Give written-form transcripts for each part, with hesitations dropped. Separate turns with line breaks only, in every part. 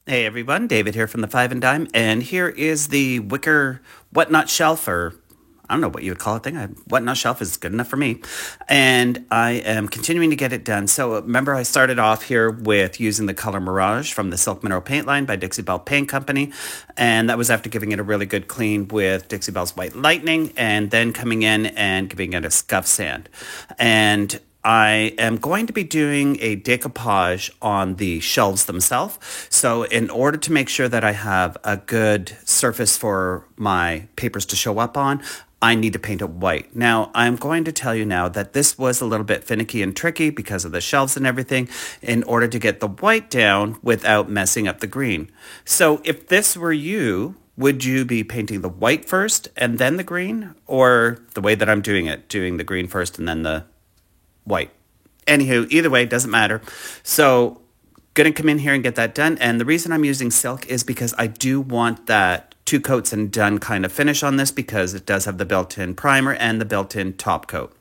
Hey everyone, David here from the Five and Dime, and here is the wicker whatnot shelf, or I don't know what you would call it thing. Whatnot shelf is good enough for me, and I am continuing to get it done. So remember, I started off here with using the color Mirage from the Silk Mineral Paint line by Dixie Belle Paint Company, and that was after giving it a really good clean with Dixie Belle's White Lightning, and then coming in and giving it a scuff sand, and I am going to be doing a decoupage on the shelves themselves. So in order to make sure that I have a good surface for my papers to show up on, I need to paint it white. Now, I'm going to tell you now that this was a little bit finicky and tricky because of the shelves and everything in order to get the white down without messing up the green. So if this were you, would you be painting the white first and then the green? Or the way that I'm doing it, doing the green first and then the white. Anywho, either way, doesn't matter. So, gonna come in here and get that done. And the reason I'm using silk is because I do want that 2 coats and done kind of finish on this because it does have the built-in primer and the built-in top coat.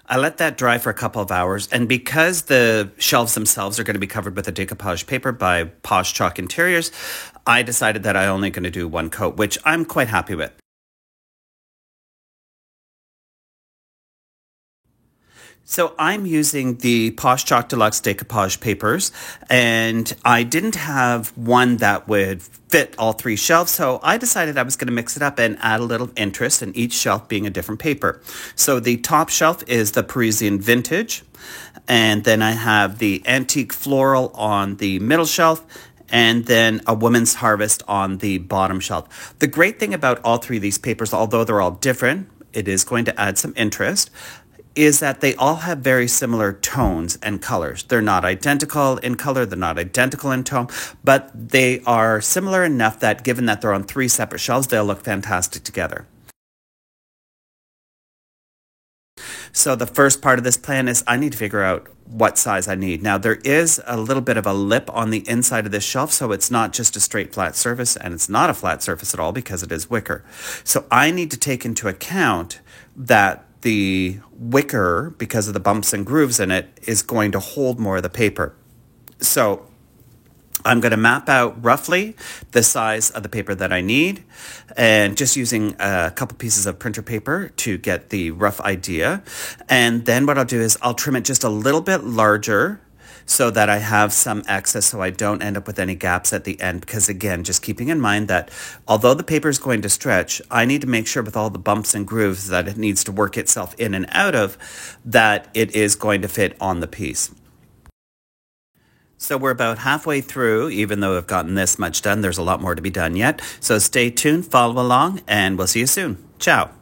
I let that dry for a couple of hours, and because the shelves themselves are going to be covered with a decoupage paper by Posh Chalk Interiors, I decided that I'm only going to do 1 coat, which I'm quite happy with. So I'm using the Posh Chalk Deluxe decoupage papers, and I didn't have one that would fit all 3 shelves, so I decided I was going to mix it up and add a little interest in each shelf being a different paper. So the top shelf is the Parisian Vintage, and then I have the Antique Floral on the middle shelf, and then a Woman's Harvest on the bottom shelf. The great thing about all 3 of these papers, although they're all different, it is going to add some interest, is that they all have very similar tones and colors. They're not identical in color, they're not identical in tone, but they are similar enough that given that they're on 3 separate shelves, they'll look fantastic together. So the first part of this plan is I need to figure out what size I need. Now there is a little bit of a lip on the inside of this shelf, so it's not just a straight flat surface, and it's not a flat surface at all because it is wicker. So I need to take into account that the wicker, because of the bumps and grooves in it, is going to hold more of the paper. So I'm going to map out roughly the size of the paper that I need, and just using a couple pieces of printer paper to get the rough idea. And then what I'll do is I'll trim it just a little bit larger so that I have some excess so I don't end up with any gaps at the end. Because again, just keeping in mind that although the paper is going to stretch, I need to make sure with all the bumps and grooves that it needs to work itself in and out of, that it is going to fit on the piece. So we're about halfway through, even though I've gotten this much done, there's a lot more to be done yet. So stay tuned, follow along, and we'll see you soon. Ciao.